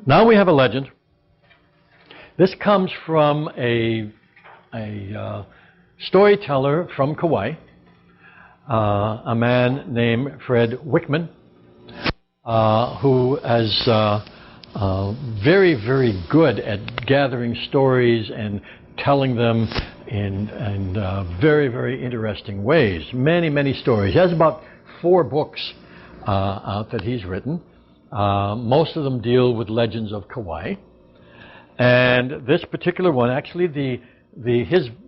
Now we have a legend. This comes from a storyteller from Kauai, a man named Fred Wickman, who is very, very good at gathering stories and telling them in very, very interesting ways. Many, many stories. He has about 4 books out that he's written. Most of them deal with legends of Kauai. And this particular one, actually,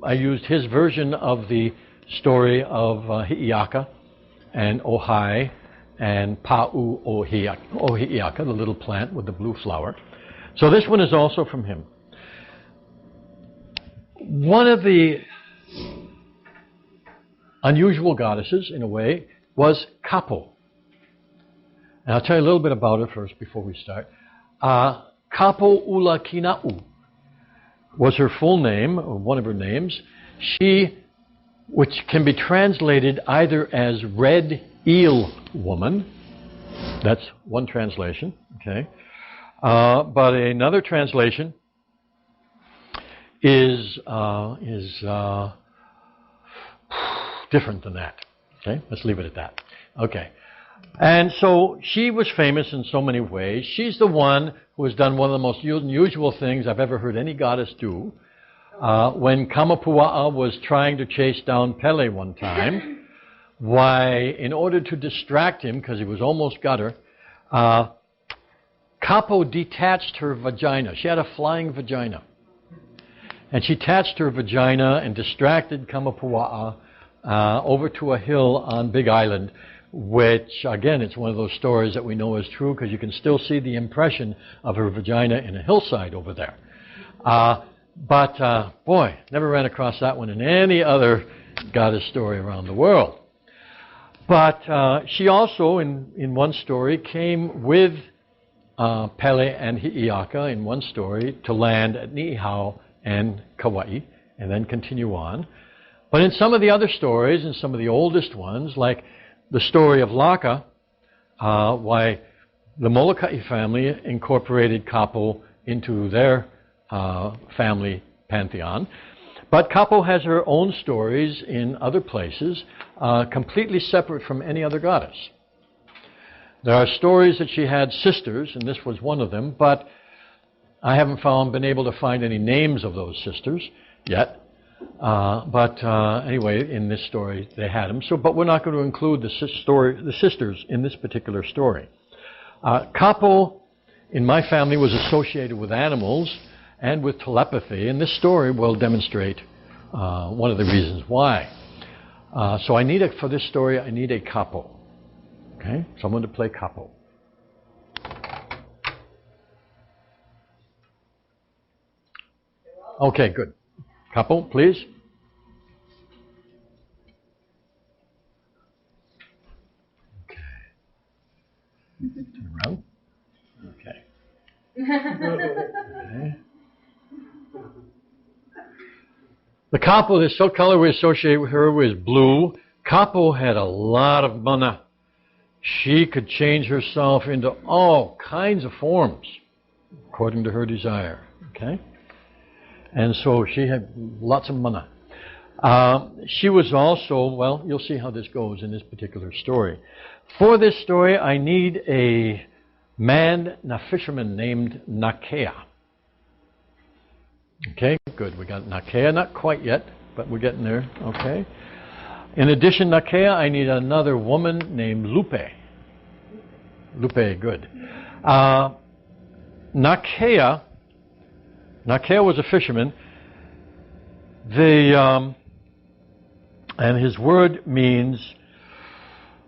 I used his version of the story of Hi'iaka and Ohai and Pa'u Ohi'iaka, the little plant with the blue flower. So this one is also from him. One of the unusual goddesses, in a way, was Kapo. And I'll tell you a little bit about her first before we start. Kapo Ula Kina'u was her full name, or one of her names. She, which can be translated either as red eel woman, that's one translation, okay. But another translation is different than that. Okay, let's leave it at that. Okay. And so she was famous in so many ways. She's the one who has done one of the most unusual things I've ever heard any goddess do. When Kamapua'a was trying to chase down Pele one time, why, in order to distract him, because he was almost got her, Kapo detached her vagina. She had a flying vagina. And she attached her vagina and distracted Kamapua'a over to a hill on Big Island, which, again, it's one of those stories that we know is true because you can still see the impression of her vagina in a hillside over there. But boy, never ran across that one in any other goddess story around the world. But she also, in one story, came with Pele and Hi'iaka in one story to land at Ni'ihau and Kauai and then continue on. But in some of the other stories, and some of the oldest ones, like the story of Laka, why the Molokai family incorporated Kapo into their family pantheon. But Kapo has her own stories in other places, completely separate from any other goddess. There are stories that she had sisters, and this was one of them, but I haven't been able to find any names of those sisters yet. Anyway, in this story, they had them. But we're not going to include the sisters in this particular story. Kapo, in my family, was associated with animals and with telepathy, and this story will demonstrate one of the reasons why. So for this story, I need a Kapo. Okay, someone to play Kapo. Okay, good. Kapo, please. Okay. Turn around. Okay. Okay. The Kapo, the color we associate with her was blue. Kapo had a lot of mana. She could change herself into all kinds of forms according to her desire. Okay? And so she had lots of mana. She was also, well, you'll see how this goes in this particular story. For this story, I need a fisherman named Nakea. Okay, good. We got Nakea, not quite yet, but we're getting there. Okay. In addition, Nakea, I need another woman named Lupe. Lupe, good. Nakea was a fisherman. And his word means,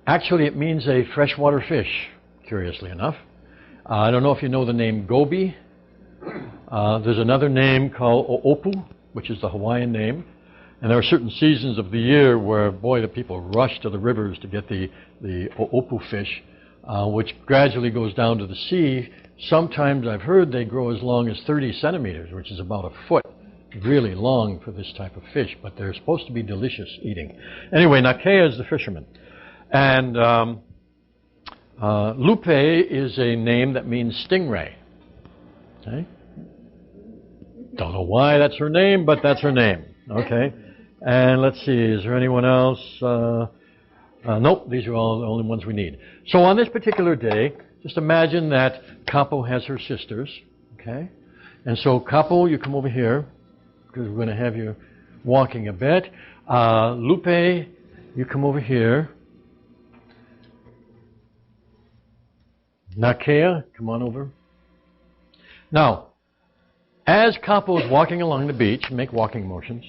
actually it means a freshwater fish, curiously enough. I don't know if you know the name goby. There's another name called O'opu, which is the Hawaiian name. And there are certain seasons of the year where, boy, the people rush to the rivers to get the O'opu fish, which gradually goes down to the sea. Sometimes I've heard they grow as long as 30 centimeters, which is about a foot. Really long for this type of fish, but they're supposed to be delicious eating. Anyway, Nakea is the fisherman. And Lupe is a name that means stingray. Okay? Don't know why that's her name, but that's her name. Okay? And let's see, is there anyone else? Nope, these are all the only ones we need. So on this particular day, just imagine that Kapo has her sisters. Okay? And so Kapo, you come over here, because we're going to have you walking a bit. Lupe, you come over here. Nakea, come on over. Now, as Kapo is walking along the beach, make walking motions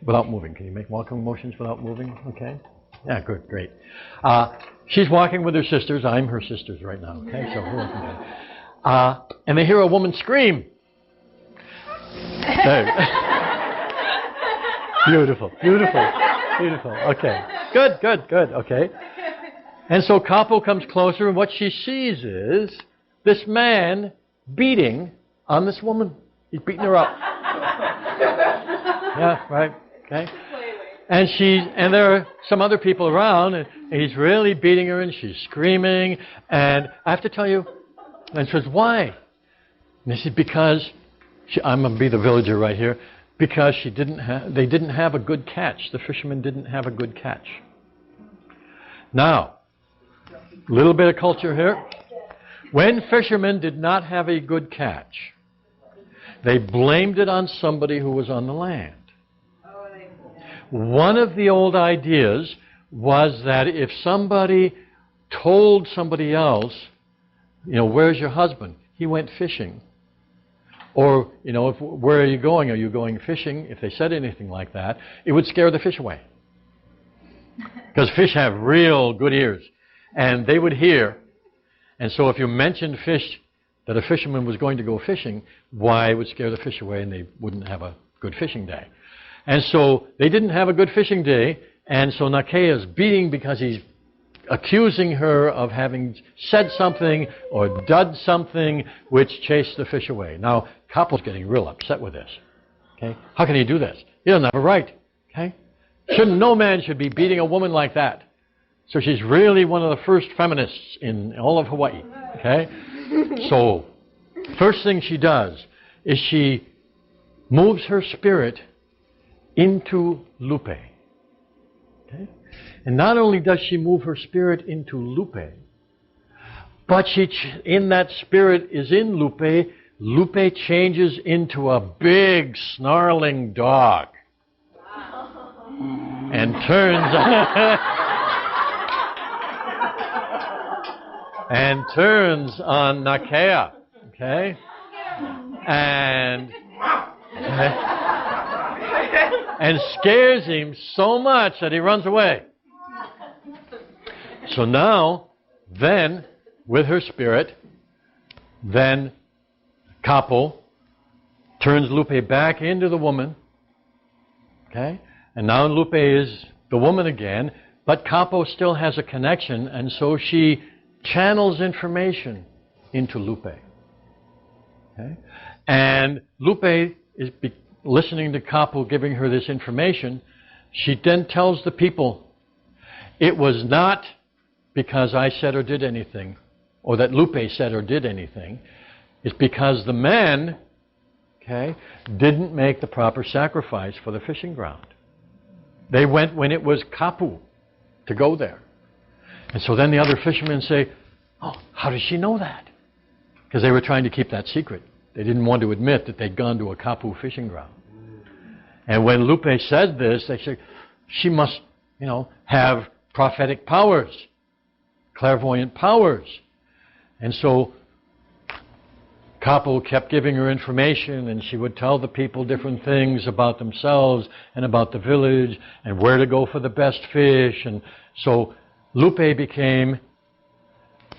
without moving. Can you make walking motions without moving? Okay. Yeah, good, great. She's walking with her sisters. I'm her sisters right now. Okay, so we're walking down. And they hear a woman scream. Beautiful, beautiful, beautiful. Okay, good, good, good. Okay. And so Kapo comes closer, and what she sees is this man beating on this woman. He's beating her up. Yeah, right. Okay. And there are some other people around, and he's really beating her, and she's screaming. And I have to tell you, and she says, why? And he said, because I'm going to be the villager right here. Because they didn't have a good catch. The fishermen didn't have a good catch. Now, a little bit of culture here. When fishermen did not have a good catch, they blamed it on somebody who was on the land. One of the old ideas was that if somebody told somebody else, where's your husband? He went fishing. Or, where are you going? Are you going fishing? If they said anything like that, it would scare the fish away. Because fish have real good ears. And they would hear. And so if you mentioned fish, that a fisherman was going to go fishing, why it would scare the fish away and they wouldn't have a good fishing day. And so they didn't have a good fishing day, and so Nakea is beating because he's accusing her of having said something or done something which chased the fish away. Now, Kapo's getting real upset with this. Okay? How can he do this? He doesn't have a right. Okay? No man should be beating a woman like that. So she's really one of the first feminists in all of Hawaii. Okay? So, first thing she does is she moves her spirit into Lupe. Okay? And not only does she move her spirit into Lupe, but in that spirit is in Lupe. Lupe changes into a big snarling dog. Wow. And turns on Nakea. Okay? And scares him so much that he runs away. So now, then, with her spirit, then Kapo turns Lupe back into the woman. Okay? And now Lupe is the woman again, but Kapo still has a connection, and so she channels information into Lupe. Okay? And Lupe is listening to Kapo giving her this information. She then tells the people, it was not because I said or did anything, or that Lupe said or did anything. It's because the men, didn't make the proper sacrifice for the fishing ground. They went when it was Kapu to go there. And so then the other fishermen say, oh, how does she know that? Because they were trying to keep that secret. They didn't want to admit that they'd gone to a Kapu fishing ground. And when Lupe said this, they said, she must, have prophetic powers, clairvoyant powers. And so Kapo kept giving her information, and she would tell the people different things about themselves and about the village and where to go for the best fish. And so Lupe became,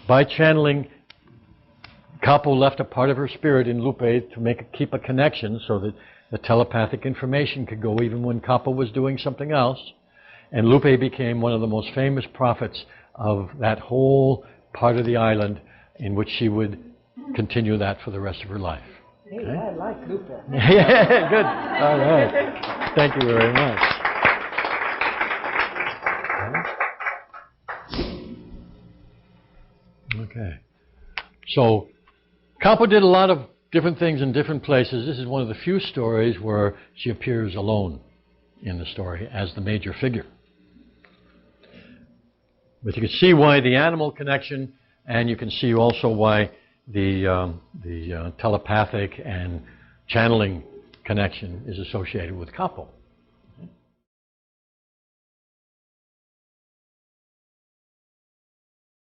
by channeling, Kapo left a part of her spirit in Lupe to keep a connection so that the telepathic information could go even when Kapo was doing something else. And Lupe became one of the most famous prophets of that whole part of the island, in which she would continue that for the rest of her life. Hey, okay? I like Lupe. Yeah, good. All right. Thank you very much. Okay. So, Kapo did a lot of different things in different places. This is one of the few stories where she appears alone in the story as the major figure. But you can see why the animal connection, and you can see also why the telepathic and channeling connection is associated with Kapo.